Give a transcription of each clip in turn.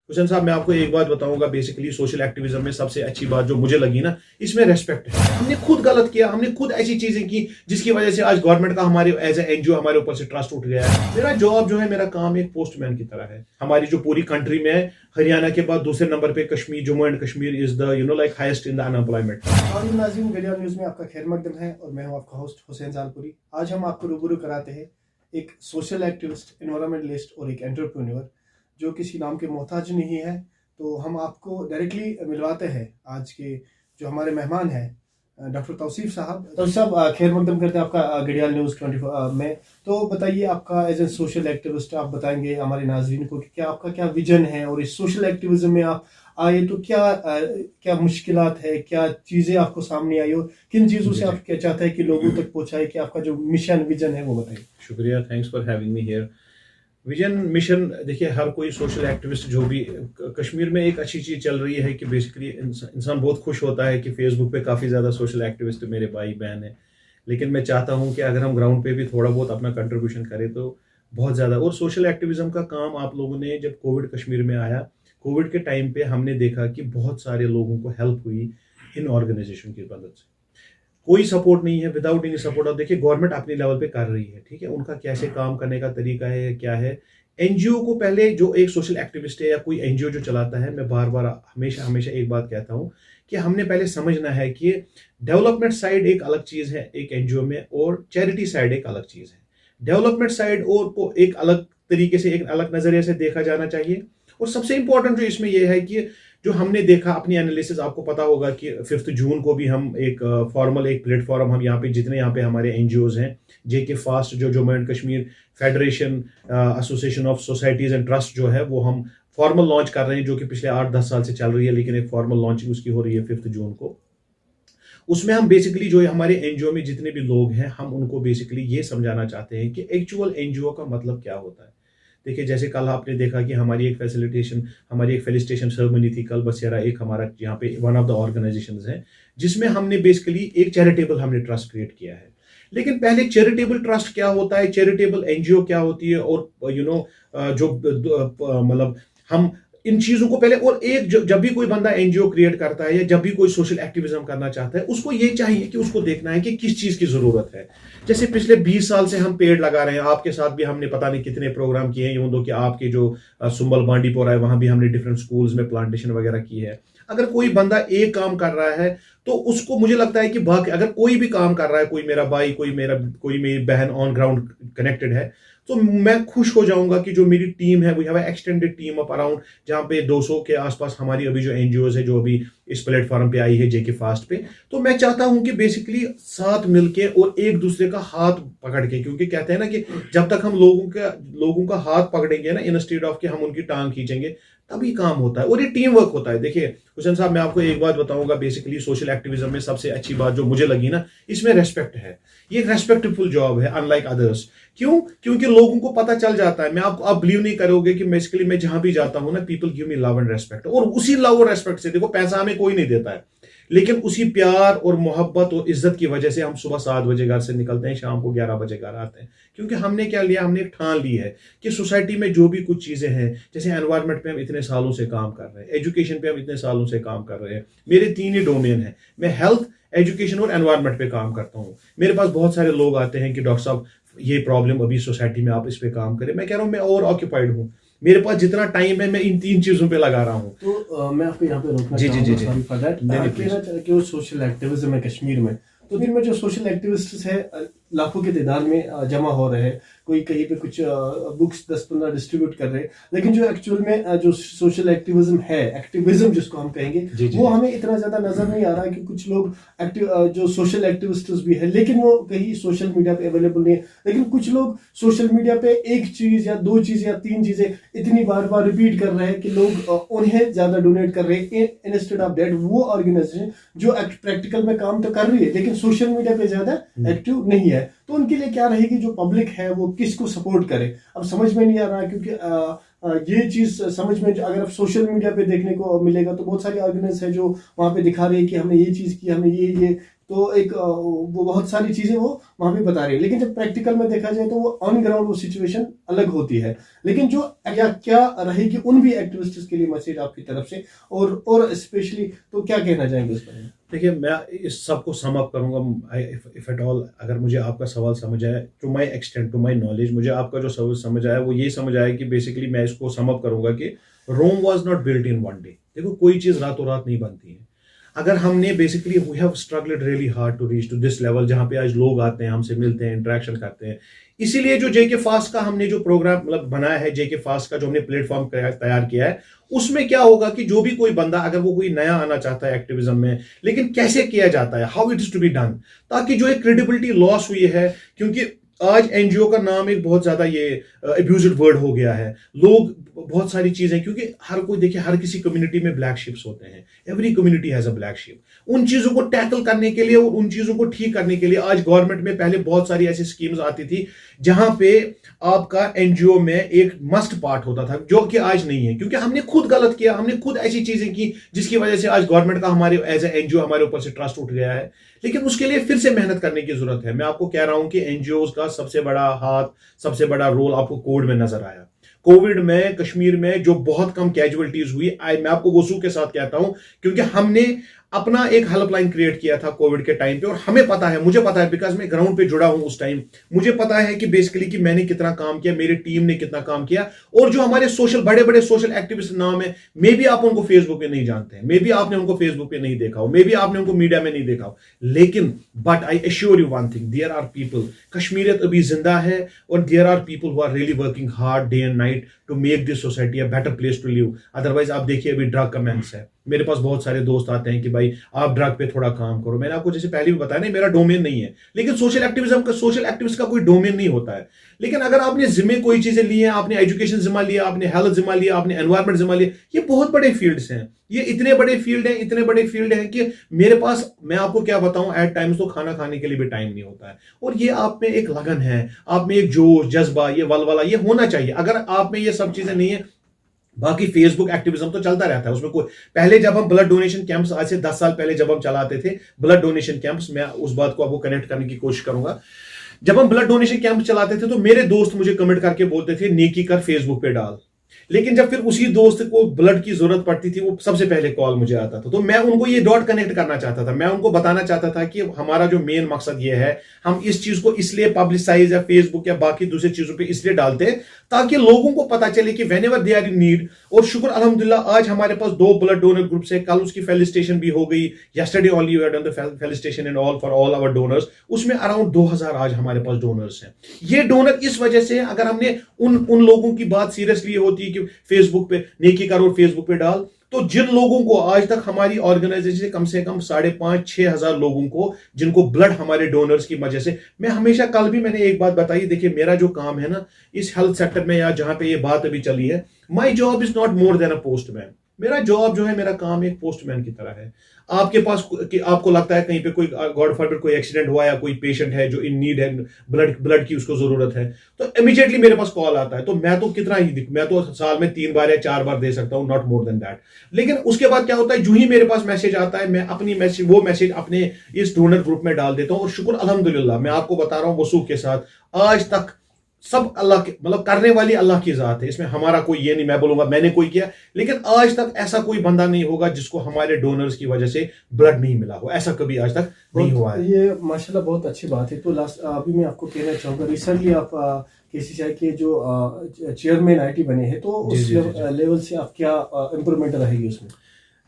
हुसैन साहब, मैं आपको एक बात बताऊंगा। बेसिकली सोशल एक्टिविज्म में सबसे अच्छी बात जो मुझे लगी ना, इसमें रेस्पेक्ट है। हमने खुद गलत किया, हमने खुद ऐसी चीजें की जिसकी वजह से आज गवर्नमेंट का हमारे एज ए एनजीओ हमारे ऊपर से ट्रस्ट उठ गया है। मेरा जॉब जो है, मेरा काम एक पोस्टमैन की तरह है। हमारी जो पूरी कंट्री में हरियाणा के बाद दूसरे नंबर पे Kashmir, Jammu and Kashmir is the like highest in the unemployment. नाज़रीन, घड़ियाल न्यूज़ में आपका खैर मकदम है और मैं हूं आपका होस्ट हुसैन जालपुरी। आज हम आपको रूबरू कराते हैं एक सोशल एक्टिविस्ट, एनवायरमेंटलिस्ट और एक एंटरप्रेन्योर जो किसी नाम के मोहताज नहीं है। तो हम आपको डायरेक्टली मिलवाते हैं आज के जो हमारे मेहमान हैं, डॉक्टर तौसीफ साहब। तौसीफ साहब, खैर मकदम करते हैं आपका घड़ियाल न्यूज़ 24 में। तो बताइए, आपका एज ए सोशल एक्टिविस्ट आप बताएंगे हमारे नाजरीन को कि क्या आपका क्या विजन है, और इस सोशल एक्टिविज्म में आप आए तो क्या मुश्किलात है, क्या चीज़ें आपको सामने आई, और किन चीज़ों से आप क्या चाहते हैं कि लोगों तक पहुंचाए, कि आपका जो मिशन विजन है वो बताइए। शुक्रिया, thanks for having me here. Vision mission, देखिए हर कोई सोशल एक्टिविस्ट जो भी कश्मीर में एक अच्छी चीज़ चल रही है कि बेसिकली इंसान बहुत खुश होता है कि फेसबुक पे काफ़ी ज़्यादा सोशल एक्टिविस्ट मेरे भाई बहन हैं। लेकिन मैं चाहता हूं कि अगर हम ग्राउंड पे भी थोड़ा बहुत अपना कंट्रीब्यूशन करें तो बहुत ज़्यादा। और सोशल एक्टिविज्म का काम आप लोगों ने, जब कोविड कश्मीर में आया, कोविड के टाइम पे हमने देखा कि बहुत सारे लोगों को हेल्प हुई इन ऑर्गेनाइजेशन की मदद से। कोई सपोर्ट नहीं है, विदाउट एनी सपोर्ट। अब देखिए गवर्नमेंट अपने लेवल पे कर रही है, ठीक है, उनका कैसे काम करने का तरीका है, क्या है। एनजीओ को पहले, जो एक सोशल एक्टिविस्ट है या कोई एनजीओ जो चलाता है, मैं बार बार हमेशा हमेशा एक बात कहता हूं कि हमने पहले समझना है कि डेवलपमेंट साइड एक अलग चीज है एक एनजीओ में, और चैरिटी साइड एक अलग चीज है। डेवलपमेंट साइड और को एक अलग तरीके से, एक अलग नजरिए से देखा जाना चाहिए। और सबसे इंपॉर्टेंट जो इसमें यह है कि जो हमने देखा अपनी एनालिसिस, आपको पता होगा कि 5 जून को भी हम एक फॉर्मल एक प्लेटफॉर्म, हम यहाँ पे जितने यहाँ पे हमारे एनजीओज हैं, जेके फास्ट जो Jammu and Kashmir federation association of societies and trust जो है, वो हम फॉर्मल लॉन्च कर रहे हैं, जो कि पिछले 8-10 साल से चल रही है, लेकिन एक फॉर्मल लॉन्चिंग उसकी हो रही है 5 जून को। उसमें हम बेसिकली जो हमारे एनजीओ में जितने भी लोग हैं, हम उनको बेसिकली ये समझाना चाहते हैं कि एक्चुअल एनजीओ का मतलब क्या होता है। देखिए जैसे कल आपने देखा कि हमारी एक फेलिसिटेशन सेरेमनी थी कल बसेरा, एक हमारा यहाँ पे वन ऑफ द ऑर्गेनाइजेशन है, जिसमें हमने बेसिकली एक चैरिटेबल हमने ट्रस्ट क्रिएट किया है। लेकिन पहले चैरिटेबल ट्रस्ट क्या होता है, चैरिटेबल एनजीओ क्या होती है, और जो मतलब हम इन चीजों को पहले, और एक जब भी कोई बंदा एनजीओ क्रिएट करता है या जब भी कोई सोशल एक्टिविज्म करना चाहता है, उसको ये चाहिए कि उसको देखना है कि किस चीज की जरूरत है। जैसे पिछले 20 साल से हम पेड़ लगा रहे हैं, आपके साथ भी हमने पता नहीं कितने प्रोग्राम किए हैं, यूं दो कि आपके जो सुंबल बांडीपोरा है, वहां भी हमने डिफरेंट स्कूल्स में प्लांटेशन वगैरह की है। अगर कोई बंदा एक काम कर रहा है तो उसको, मुझे लगता है कि बाकी अगर कोई भी काम कर रहा है, कोई मेरा भाई, कोई मेरी बहन ऑन ग्राउंड कनेक्टेड है, तो मैं खुश हो जाऊंगा कि जो मेरी टीम है, we have extended team of around, जहां पे 200 के आसपास हमारी अभी जो एनजीओज है जो अभी इस प्लेटफॉर्म पे आई है जेके फास्ट पे। तो मैं चाहता हूं कि बेसिकली साथ मिलके और एक दूसरे का हाथ पकड़ के, क्योंकि कहते हैं ना कि जब तक हम लोगों का हाथ पकड़ेंगे ना, इंस्टेड ऑफ कि हम उनकी टांग खींचेंगे, तभी काम होता है और ये टीम वर्क होता है। देखिए हुसैन साहब, मैं आपको एक बात बताऊंगा। बेसिकली सोशल एक्टिविज्म में सबसे अच्छी बात जो मुझे लगी ना, इसमें रेस्पेक्ट है। ये एक रेस्पेक्टफुल जॉब है अनलाइक अदर्स। क्यों? क्योंकि लोगों को पता चल जाता है। मैं आपको, आप बिलीव नहीं करोगे कि बेसिकली मैं जहां भी जाता हूं ना, people give me love and respect. और उसी लव और रेस्पेक्ट से, देखो पैसा हमें कोई नहीं देता है, लेकिन उसी प्यार और मोहब्बत और इज्जत की वजह से हम सुबह 7 बजे घर से निकलते हैं, शाम को 11 बजे घर आते हैं। क्योंकि हमने क्या लिया, हमने एक ठान ली है कि सोसाइटी में जो भी कुछ चीजें हैं, जैसे एनवायरनमेंट पे हम इतने सालों से काम कर रहे हैं, एजुकेशन पे हम इतने सालों से काम कर रहे हैं। मेरे 3 ही डोमेन है, मैं हेल्थ, एजुकेशन और एनवायरनमेंट पे काम करता हूँ। मेरे पास बहुत सारे लोग आते हैं कि डॉक्टर साहब ये प्रॉब्लम अभी सोसाइटी में, आप इस पे काम करें। मैं कह रहा हूँ मैं और ऑक्यूपाइड हूँ, मेरे पास जितना टाइम है मैं इन 3 चीजों पे लगा रहा हूँ। तो मैं आपको यहाँ पे रोकना चाहूँगा कि वो सोशल एक्टिविज्म है कश्मीर में, तो फिर में जो सोशल एक्टिविस्ट है लाखों के तादाद में जमा हो रहे हैं, कोई कहीं पे कुछ बुक्स 10-15 डिस्ट्रीब्यूट कर रहे हैं, लेकिन जो एक्चुअल में जो सोशल एक्टिविज्म है, एक्टिविज्म जिसको हम कहेंगे, वो हमें इतना ज्यादा नजर नहीं आ रहा है। कि कुछ लोग जो सोशल एक्टिविस्ट भी है, लेकिन वो कहीं सोशल मीडिया पे अवेलेबल नहीं है। लेकिन कुछ लोग सोशल मीडिया पे एक चीज या 2 चीज या 3 चीजें इतनी बार बार रिपीट कर रहे हैं कि लोग उन्हें ज्यादा डोनेट कर रहे हैं, इंस्टेड ऑफ दैट वो ऑर्गेनाइजेशन जो प्रैक्टिकल में काम तो कर रही है लेकिन सोशल मीडिया पे ज्यादा एक्टिव नहीं है, तो उनके लिए क्या रहेगी, जो पब्लिक है वो किसको सपोर्ट करे। अब समझ में नहीं आ रहा, क्योंकि ये चीज समझ में, अगर आप सोशल मीडिया पे देखने को मिलेगा तो बहुत सारी ऑर्गेनाइजेशन है जो वहां पे दिखा रही है कि हमने ये चीज की, हमने ये तो एक वो बहुत सारी चीजें वो वहां पे बता रही है, लेकिन जब प्रैक्टिकल में देखा जाए तो वो ऑन ग्राउंड वो सिचुएशन अलग होती है। लेकिन जो क्या रहेगी उन भी एक्टिविस्ट्स के लिए मैसेज आपकी तरफ से, और स्पेशली तो क्या कहना चाहेंगे उस पर? देखिए, मैं इस सब को सम अप करूंगा, इफ एट ऑल, अगर मुझे आपका सवाल समझ आए, to my extent, to my knowledge, मुझे आपका जो सवाल समझ आया वो ये समझ आया कि बेसिकली मैं इसको सम अप करूंगा कि Rome was not built in one day. देखो, कोई चीज रातों रात नहीं बनती है। अगर हमने basically we have struggled really hard to reach to this level, जहां पे आज लोग आते हैं, हमसे मिलते हैं, इंटरेक्शन करते हैं। इसीलिए जो जेके फास्ट का हमने जो प्रोग्राम मतलब बनाया है, जेके फास्ट का जो हमने प्लेटफॉर्म तैयार किया है, उसमें क्या होगा कि जो भी कोई बंदा अगर वो कोई नया आना चाहता है एक्टिविज्म में, लेकिन कैसे किया जाता है, how it is to be done, ताकि जो एक क्रेडिबिलिटी लॉस हुई है, क्योंकि आज एनजीओ का नाम एक बहुत ज्यादा ये अब्यूज्ड वर्ड हो गया है। लोग बहुत सारी चीजें, क्योंकि हर कोई देखिए, हर किसी कम्युनिटी में ब्लैक शिप्स होते हैं, every community has a black ship. उन चीजों को टैकल करने के लिए और उन चीजों को ठीक करने के लिए आज गवर्नमेंट में पहले बहुत सारी ऐसी स्कीम्स आती थी जहां पे आपका एनजीओ में एक मस्ट पार्ट होता था, जो कि आज नहीं है, क्योंकि हमने खुद गलत किया, हमने खुद ऐसी चीजें की जिसकी वजह से आज गवर्नमेंट का हमारे एज ए एनजीओ हमारे ऊपर से ट्रस्ट उठ गया है। लेकिन उसके लिए फिर से मेहनत करने की जरूरत है। मैं आपको कह रहा हूं कि एनजीओ का सबसे बड़ा हाथ, सबसे बड़ा रोल आपको कोविड में नजर आया। कोविड में कश्मीर में जो बहुत कम कैजुअलिटीज हुई, मैं आपको वसूख के साथ कहता हूं, क्योंकि हमने अपना एक हेल्पलाइन क्रिएट किया था कोविड के टाइम पे, और हमें पता है, मुझे पता है, बिकॉज मैं ग्राउंड पे जुड़ा हूं उस टाइम, मुझे पता है कि बेसिकली कि मैंने कितना काम किया, मेरी टीम ने कितना काम किया। और जो हमारे बड़े बड़े सोशल एक्टिविस्ट नाम है, मे भी आप उनको फेसबुक पे नहीं जानते हैं, मे भी आपने उनको फेसबुक पे नहीं देखा हो, मे भी आपने उनको मीडिया में नहीं देखा हो, लेकिन but I assure you one thing, there are people, कश्मीरियत अभी जिंदा है, और there are people who are really working hard day and night to make this society a better place to live. Otherwise आप देखिए, अभी ड्रग का men's है, मेरे पास बहुत सारे दोस्त आते हैं कि भाई आप ड्रग पे थोड़ा काम करो। मैंने आपको जैसे पहले भी बताया, नहीं मेरा डोमेन नहीं है, लेकिन सोशल एक्टिविस्ट का कोई डोमेन नहीं होता है। लेकिन अगर आपने जिम्मे कोई चीजें ली हैं, आपने एजुकेशन जिम्मा लिया, आपने हेल्थ जिम्मा लिया, आपने एनवायरमेंट जिम्मा लिया, ये बहुत बड़े फील्ड्स हैं, ये इतने बड़े फील्ड हैं कि मेरे पास, मैं आपको क्या बताऊं, एट टाइम्स तो खाना खाने के लिए भी टाइम नहीं होता है। और ये आप में एक लगन है, आप में एक जोश, जज्बा, ये वलवला, ये होना चाहिए। अगर आप में ये सब चीजें नहीं है, बाकी फेसबुक एक्टिविज्म तो चलता रहता है, उसमें कोई, पहले जब हम ब्लड डोनेशन कैंप्स, आज से 10 साल पहले जब हम चलाते थे ब्लड डोनेशन कैंप्स, मैं उस बात को आपको कनेक्ट करने की कोशिश करूंगा। जब हम ब्लड डोनेशन कैंप चलाते थे तो मेरे दोस्त मुझे कमेंट करके बोलते थे, नेकी कर फेसबुक पे डाल। लेकिन जब फिर उसी दोस्त को ब्लड की जरूरत पड़ती थी, वो सबसे पहले कॉल मुझे आता था। तो मैं उनको ये डॉट कनेक्ट करना चाहता था, मैं उनको बताना चाहता था कि हमारा जो मेन मकसद ये है, हम इस चीज को इसलिए पब्लिसाइज या फेसबुक या बाकी दूसरे चीजों पे इसलिए डालते हैं ताकि लोगों को पता चले कि whenever they are in need. और शुक्र अल्हम्दुलिल्लाह, आज हमारे पास 2 ब्लड डोनर ग्रुप्स है, कल उसकी फेलिसिटेशन भी हो गई, yesterday only we had done the felicitation and all for all our donors, उसमें अराउंड 2000 आज हमारे पास डोनर्स हैं। ये डोनर इस वजह से, अगर हमने उन लोगों की बात सीरियसली होती है कि फेसबुक पे नेकी करो, फेसबुक पे डाल, तो जिन लोगों को आज तक हमारी ऑर्गेनाइजेशन से कम 5,500-6 हजार लोगों को, जिनको ब्लड हमारे डोनर्स की वजह से, मैं हमेशा, कल भी मैंने एक बात बताई, देखिए मेरा जो काम है ना इस हेल्थ सेक्टर में, या जहां पे ये बात अभी चली है, my job is not more than a postman. मेरा जॉब जो है, मेरा काम एक पोस्टमैन की तरह है। आपके पास कि आपको लगता है कहीं पे कोई गॉड फॉरबिड कोई एक्सीडेंट हुआ या कोई पेशेंट है जो इन नीड है, ब्लड की उसको जरूरत है, तो इमीडिएटली मेरे पास कॉल आता है। तो मैं तो कितना ही, मैं तो साल में 3 बार या 4 बार दे सकता हूं, नॉट मोर देन दैट। लेकिन उसके बाद क्या होता है, जो ही मेरे पास मैसेज आता है, मैं अपनी वो मैसेज अपने इस डोनर ग्रुप में डाल देता हूं। और शुक्र अल्हम्दुलिल्लाह, मैं आपको बता रहा हूं वसूख के साथ, आज तक सब अल्लाह के, मतलब करने वाली अल्लाह की जात है, इसमें हमारा कोई ये नहीं, मैं बोलूंगा मैंने कोई किया, लेकिन आज तक ऐसा कोई बंदा नहीं होगा जिसको हमारे डोनर्स की वजह से ब्लड नहीं मिला हो, ऐसा कभी आज तक नहीं हुआ है। ये माशाल्लाह बहुत अच्छी बात है। तो लास्ट अभी मैं आपको कहना चाहूंगा, रिसेंटली आप केसीसीआई के जो चेयरमैन आईटी बने हैं, तो उस लेवल से आप क्या इंप्रूवमेंट रहेगी उसमें?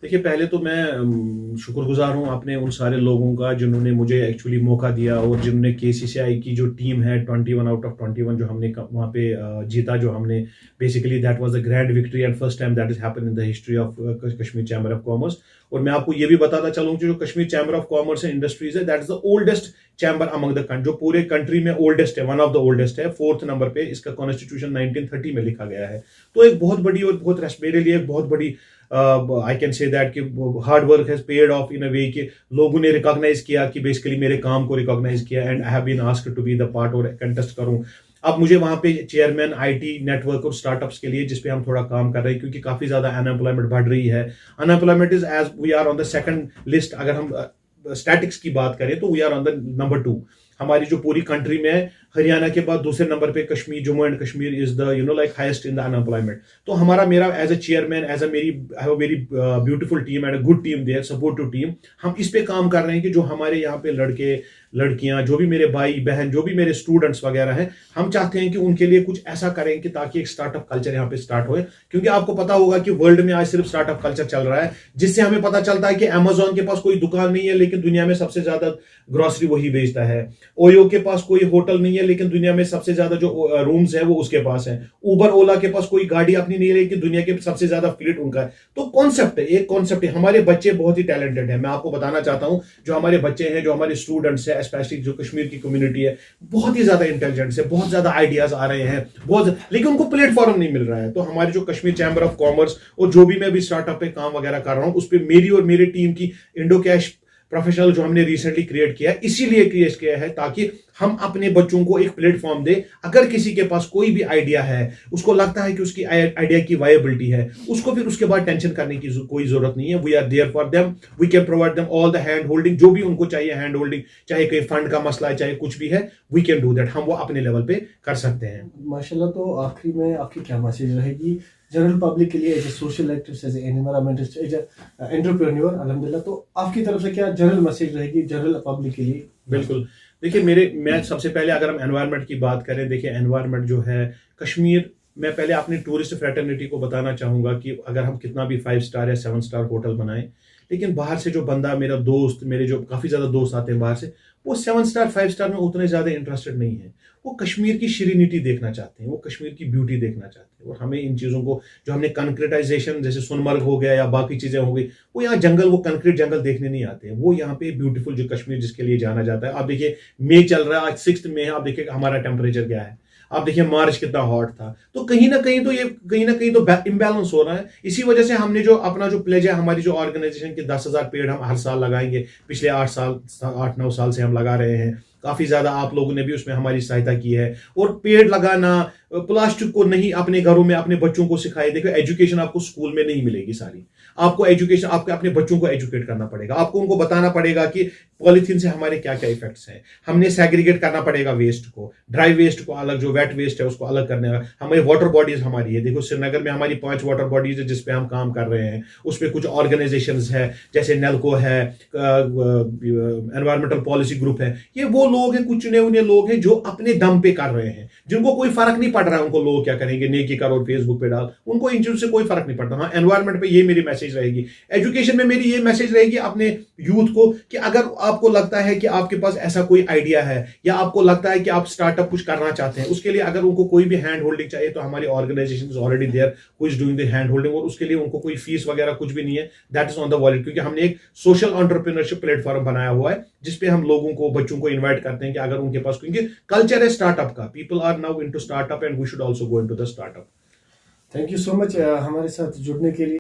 देखिए, पहले तो मैं शुक्रगुजार हूं अपने उन सारे लोगों का जिन्होंने मुझे एक्चुअली मौका दिया, और जिन्होंने केसीसीआई की जो टीम है 21 आउट ऑफ 21 जो हमने वहां पे जीता, जो हमने basically that was the grand victory and first time that is happen in the history of Kashmir chamber of commerce. और मैं आपको ये भी बताता चलूं कि जो Kashmir chamber of commerce and industries है, that is the oldest chamber among the country, जो पूरे कंट्री में ओल्डेस्ट है, वन ऑफ द ओल्डेस्ट है, 4th नंबर पे। इसका कॉन्स्टिट्यूशन 1930 में लिखा गया है। तो एक बहुत बड़ी और बहुत मेरे लिए एक बहुत बड़ी आई कैन से दैट कि hard work has paid off in a way कि लोगों ने रिकॉग्नाइज किया, कि बेसिकली मेरे काम को रिकॉग्नाइज किया, and I have been asked to be the part और कंटेस्ट करूं। अब मुझे वहां पे चेयरमैन आईटी नेटवर्क और स्टार्टअप्स के लिए, जिसपे हम थोड़ा काम कर रहे हैं, क्योंकि काफी ज्यादा अनएम्प्लॉयमेंट बढ़ रही है। Unemployment is as we are on the second list, अगर हम स्टैटिक्स की बात करें तो we are on the number 2। हमारी जो पूरी कंट्री में है, हरियाणा के बाद दूसरे नंबर पे Kashmir, Jammu and Kashmir is the like highest in the unemployment. तो मेरा as a chairman, as a मेरी I have a very beautiful team and a good team there, supportive team. हम इस पे काम कर रहे हैं कि जो हमारे यहाँ पे लड़के लड़कियां, जो भी मेरे भाई बहन, जो भी मेरे स्टूडेंट्स वगैरह हैं, हम चाहते हैं कि उनके लिए कुछ ऐसा करें कि ताकि एक स्टार्टअप कल्चर यहाँ पे स्टार्ट होए। क्योंकि आपको पता होगा कि वर्ल्ड में आज सिर्फ स्टार्टअप कल्चर चल रहा है, जिससे हमें पता चलता है कि अमेजोन के पास कोई दुकान नहीं है लेकिन दुनिया में सबसे ज्यादा ग्रोसरी वही बेचता है। ओयो के पास कोई होटल नहीं है लेकिन दुनिया में सबसे ज्यादा जो रूम्स है वो उसके पास है। उबर ओला के पास कोई गाड़ी अपनी नहीं है लेकिन दुनिया के सबसे ज्यादा फ्लीट उनका है। तो कॉन्सेप्ट है, एक कॉन्सेप्ट है। हमारे बच्चे बहुत ही टैलेंटेड है, मैं आपको बताना चाहता हूं। जो हमारे बच्चे हैं, जो हमारे स्टूडेंट्स है, स्पेशली जो कश्मीर की कम्युनिटी है, बहुत ही ज्यादा इंटेलिजेंट है, बहुत ज्यादा आइडियाज आ रहे हैं, लेकिन उनको प्लेटफॉर्म नहीं मिल रहा है। तो हमारे जो कश्मीर चैम्बर ऑफ कॉमर्स और जो भी मैं भी स्टार्टअप पे काम वगैरह कर रहा हूं, उस पर मेरी और मेरी टीम की इंडो कैश प्रोफेशनल जो हमने रिसेंटली क्रिएट किया है, इसीलिए क्रिएट किया है ताकि हम अपने बच्चों को एक प्लेटफॉर्म दे। अगर किसी के पास कोई भी आइडिया है, उसको लगता है कि उसकी आइडिया की वायबिलिटी है, उसको फिर उसके बाद टेंशन करने की कोई जरूरत नहीं है। We are there for them, we can provide them all the hand holding, जो भी उनको चाहिए हैंड होल्डिंग, चाहे कोई फंड का मसला है, चाहे कुछ भी है, वी कैन डू दैट। हम वो अपने लेवल पे कर सकते हैं। माशाल्लाह। तो आखिरी में आपकी क्या मैसेज रहेगी जनरल पब्लिक के लिए, as a social activist, as a environmentalist, as a entrepreneur, अल्हम्दुलिल्लाह, तो आपकी तरफ से क्या जनरल मैसेज रहेगी जनरल पब्लिक के लिए? बिल्कुल, देखिए मैं सबसे पहले अगर हम एनवायरनमेंट की बात करें, देखिए एनवायरनमेंट जो है कश्मीर, मैं पहले अपनी टूरिस्ट फ्रेटर्निटी को बताना चाहूंगा कि अगर हम कितना भी 5 स्टार या 7 स्टार होटल बनाएं, लेकिन बाहर से जो बंदा, मेरा दोस्त, मेरे जो काफी ज्यादा दोस्त आते हैं बाहर से, वो 7 स्टार 5 स्टार में उतने ज्यादा इंटरेस्टेड नहीं है। वो कश्मीर की शिरीनिटी देखना चाहते हैं, वो कश्मीर की ब्यूटी देखना चाहते हैं। और हमें इन चीजों को, जो हमने कंक्रीटाइजेशन, जैसे सोनमर्ग हो गया या बाकी चीजें हो गई, वो यहाँ जंगल, वो कंक्रीट जंगल देखने नहीं आते हैं। वो यहाँ पे ब्यूटीफुल जो कश्मीर जिसके लिए जाना जाता है। आप देखिए मई चल रहा है, आज 6 मई है, आप देखिए हमारा टेम्परेचर क्या है, आप देखिए मार्च कितना हॉट था। तो कहीं ना कहीं तो इम्बैलेंस हो रहा है। इसी वजह से हमने जो अपना जो प्लेज है, हमारी जो ऑर्गेनाइजेशन के 10,000 पेड़ हम हर साल लगाएंगे, पिछले 8-9 साल से हम लगा रहे हैं। काफी ज्यादा आप लोगों ने भी उसमें हमारी सहायता की है। और पेड़ लगाना, प्लास्टिक को नहीं अपने घरों में अपने बच्चों को सिखाए। देखो एजुकेशन आपको स्कूल में नहीं मिलेगी सारी, आपको एजुकेशन आपके अपने बच्चों को एजुकेट करना पड़ेगा। आपको उनको बताना पड़ेगा कि पॉलिथीन से हमारे क्या क्या इफेक्ट्स हैं। हमने सेग्रीगेट करना पड़ेगा वेस्ट को, ड्राई वेस्ट को अलग, जो वेट वेस्ट है उसको अलग करने का। हमारी वाटर बॉडीज हमारी है, देखो श्रीनगर में हमारी 5 वाटर बॉडीज है जिसपे हम काम कर रहे हैं। उसपे कुछ ऑर्गेनाइजेशंस है, जैसे नेल्को है, एनवायरमेंटल पॉलिसी ग्रुप है। ये वो लोग हैं, कुछ चुने हुए लोग हैं जो अपने दम पे कर रहे हैं, जिनको कोई फर्क नहीं पड़ रहा है उनको लोग क्या करेंगे, नेकी कर और फेसबुक पे डाल, उनको इन चीजों से कोई फर्क नहीं पड़ता। हाँ, एनवायरमेंट पे ये मेरी मैसेज रहेगी। एजुकेशन में मेरी ये मैसेज रहेगी अपने यूथ को कि अगर आपको लगता है कि आपके पास ऐसा कोई आइडिया है, या आपको लगता है कि आप स्टार्टअप कुछ करना चाहते हैं, उसके लिए अगर उनको कोई भी हैंड होल्डिंग चाहिए तो हमारी organization is already there who is doing the hand holding. और उसके लिए उनको कोई फीस वगैरह कुछ भी नहीं है, that is on the wallet. क्योंकि हमने एक सोशल एंटरप्रेन्योरशिप प्लेटफॉर्म बनाया हुआ है जिसपे हम लोगों को, बच्चों को इन्वाइट करते हैं कि अगर उनके पास, क्योंकि कल्चर है स्टार्टअप का, people are now into startup and we should also go into the startup. Thank you so much हमारे साथ जुड़ने के लिए।